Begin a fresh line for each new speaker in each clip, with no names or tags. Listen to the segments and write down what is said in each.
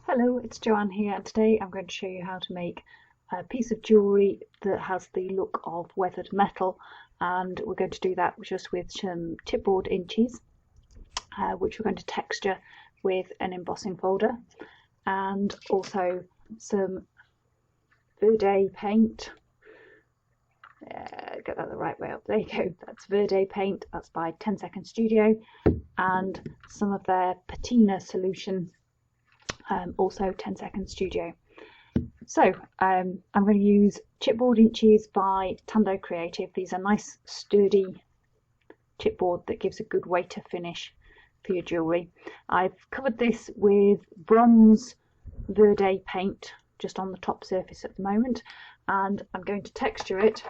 Hello, it's Joanne here, and today I'm going to show you how to make a piece of jewellery that has the look of weathered metal, and we're going to do that just with some chipboard inchies, which we're going to texture with an embossing folder, and also some VerDay Paint. Get that the right way up, there you go, that's VerDay Paint, that's by 10 Second Studio, and some of their Patina solution, also 10 Second Studio. So I'm going to use Chipboard Inchies by Tando Creative. These are nice sturdy chipboard that gives a good weight to finish for your jewellery. I've covered this with bronze VerDay paint just on the top surface at the moment, and I'm going to texture it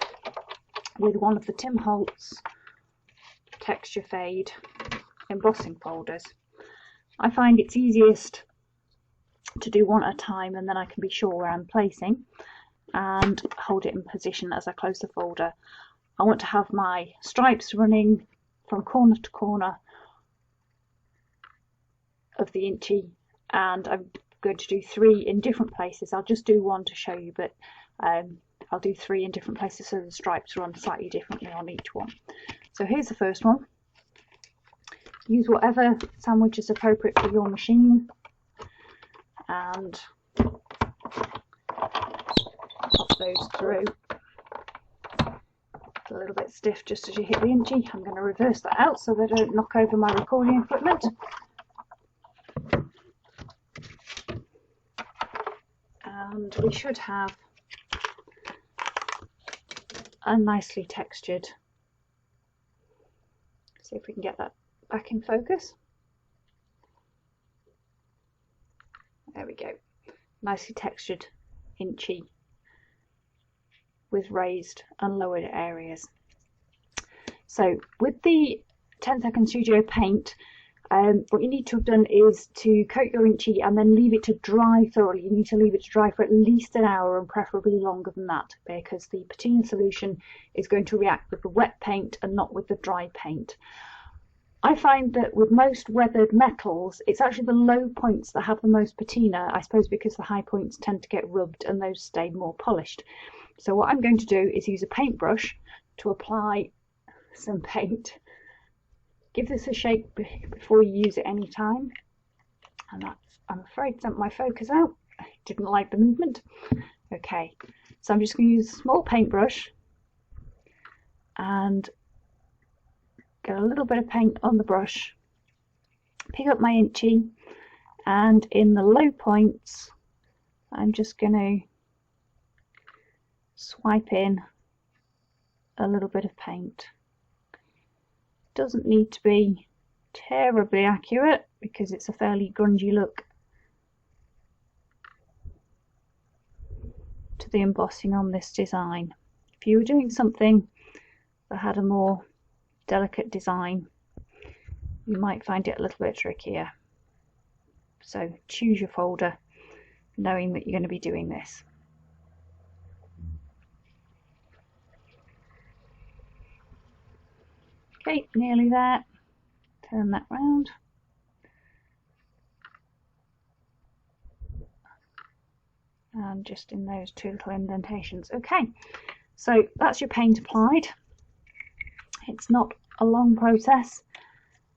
with one of the Holtz Texture Fade embossing folders. I find it's easiest to do one at a time, and then I can be sure where I'm placing and hold it in position as I close the folder. I want to have my stripes running from corner to corner of the inchy, and I'm going to do 3 in different places. I'll just do one to show you, but I'll do 3 in different places so the stripes run slightly differently on each one. So here's the first one. Use whatever sandwich is appropriate for your machine, and pop those through. It's a little bit stiff just as you hit the inchy. I'm going to reverse that out so they don't knock over my recording equipment. And we should have a nicely textured, see if we can get that back in focus. There we go, nicely textured inchy with raised and lowered areas. So with the 10 Second Studio paint, what you need to have done is to coat your inchy and then leave it to dry thoroughly. You need to leave it to dry for at least an hour, and preferably longer than that, because the patina solution is going to react with the wet paint and not with the dry paint. I find that with most weathered metals, it's actually the low points that have the most patina, I suppose because the high points tend to get rubbed and those stay more polished. So what I'm going to do is use a paintbrush to apply some paint. Give this a shake before you use it any time. And that's, I'm afraid, sent my focus out. I didn't like the movement. Okay, so I'm just going to use a small paintbrush and get a little bit of paint on the brush, pick up my inchy, and in the low points I'm just going to swipe in a little bit of paint. Doesn't need to be terribly accurate because it's a fairly grungy look to the embossing on this design. If you were doing something that had a more delicate design, you might find it a little bit trickier. So choose your folder knowing that you're going to be doing this. Okay, nearly there. Turn that round. And just in those 2 little indentations. Okay, so that's your paint applied. It's not a long process.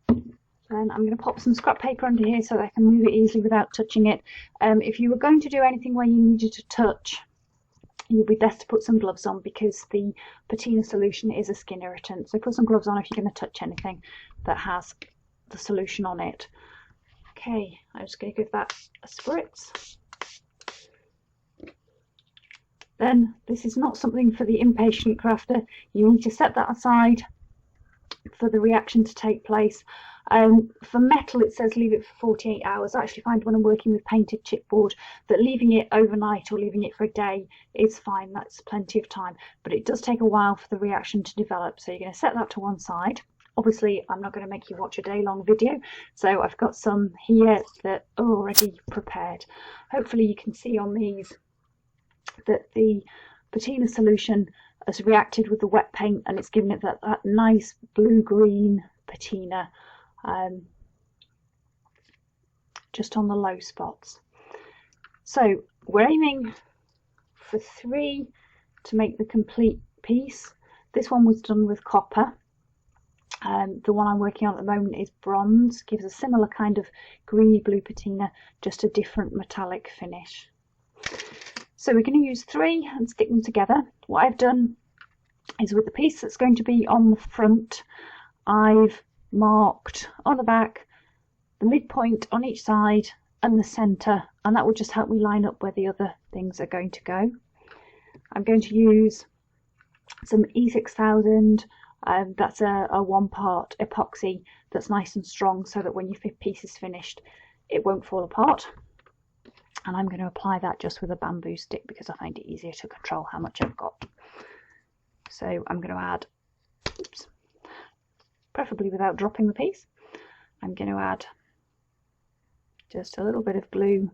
Then I'm going to pop some scrap paper under here so that I can move it easily without touching it. If you were going to do anything where you needed to touch, it would be best to put some gloves on because the patina solution is a skin irritant. So put some gloves on if you're going to touch anything that has the solution on it. Okay, I'm just going to give that a spritz. Then this is not something for the impatient crafter. You need to set that aside for the reaction to take place. For metal it says leave it for 48 hours. I actually find when I'm working with painted chipboard that leaving it overnight or leaving it for a day is fine. That's plenty of time, but it does take a while for the reaction to develop. So you're going to set that to one side. Obviously I'm not going to make you watch a day-long video, so I've got some here that are already prepared. Hopefully you can see on these that the patina solution has reacted with the wet paint and it's given it that nice blue-green patina just on the low spots. So we're aiming for 3 to make the complete piece. This one was done with copper. The one I'm working on at the moment is bronze, gives a similar kind of greeny blue patina, just a different metallic finish. So we're going to use 3 and stick them together. What I've done is, with the piece that's going to be on the front, I've marked on the back the midpoint on each side and the centre, and that will just help me line up where the other things are going to go. I'm going to use some E6000, that's a 1-part epoxy that's nice and strong, so that when your piece is finished it won't fall apart. And I'm going to apply that just with a bamboo stick because I find it easier to control how much I've got. So I'm going to add, preferably without dropping the piece, I'm going to add just a little bit of glue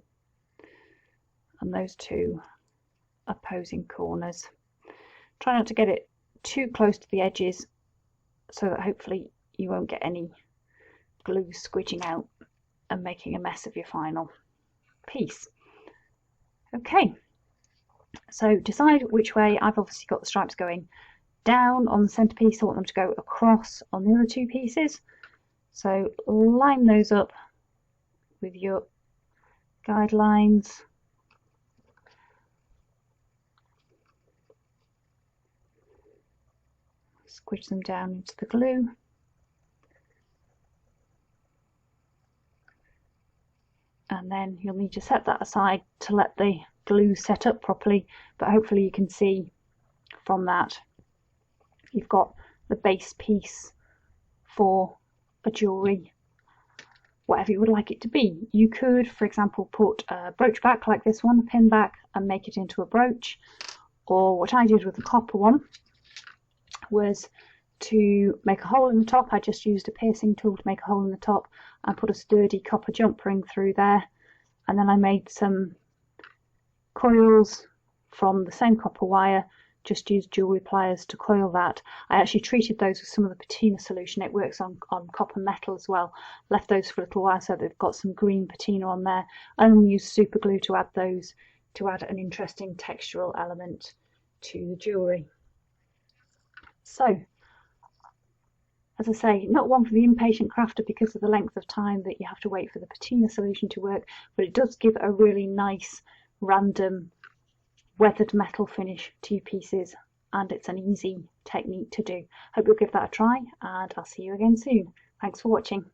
on those 2 opposing corners. Try not to get it too close to the edges so that hopefully you won't get any glue squidging out and making a mess of your final piece. Okay, so decide which way. I've obviously got the stripes going down on the centerpiece. I want them to go across on the other 2 pieces. So line those up with your guidelines. Squidge them down into the glue. And then you'll need to set that aside to let the glue set up properly, but hopefully you can see from that you've got the base piece for a jewellery, whatever you would like it to be. You could, for example, put a brooch back like this one, a pin back, and make it into a brooch. Or what I did with the copper one was to make a hole in the top. I just used a piercing tool to make a hole in the top and put a sturdy copper jump ring through there, and then I made some coils from the same copper wire, just used jewellery pliers to coil that. I actually treated those with some of the patina solution. It works on copper metal as well. Left those for a little while so they've got some green patina on there, and used super glue to add those, to add an interesting textural element to the jewellery. So, as I say, not one for the impatient crafter because of the length of time that you have to wait for the patina solution to work, but it does give a really nice random weathered metal finish to your pieces, and it's an easy technique to do. Hope you'll give that a try, and I'll see you again soon. Thanks for watching.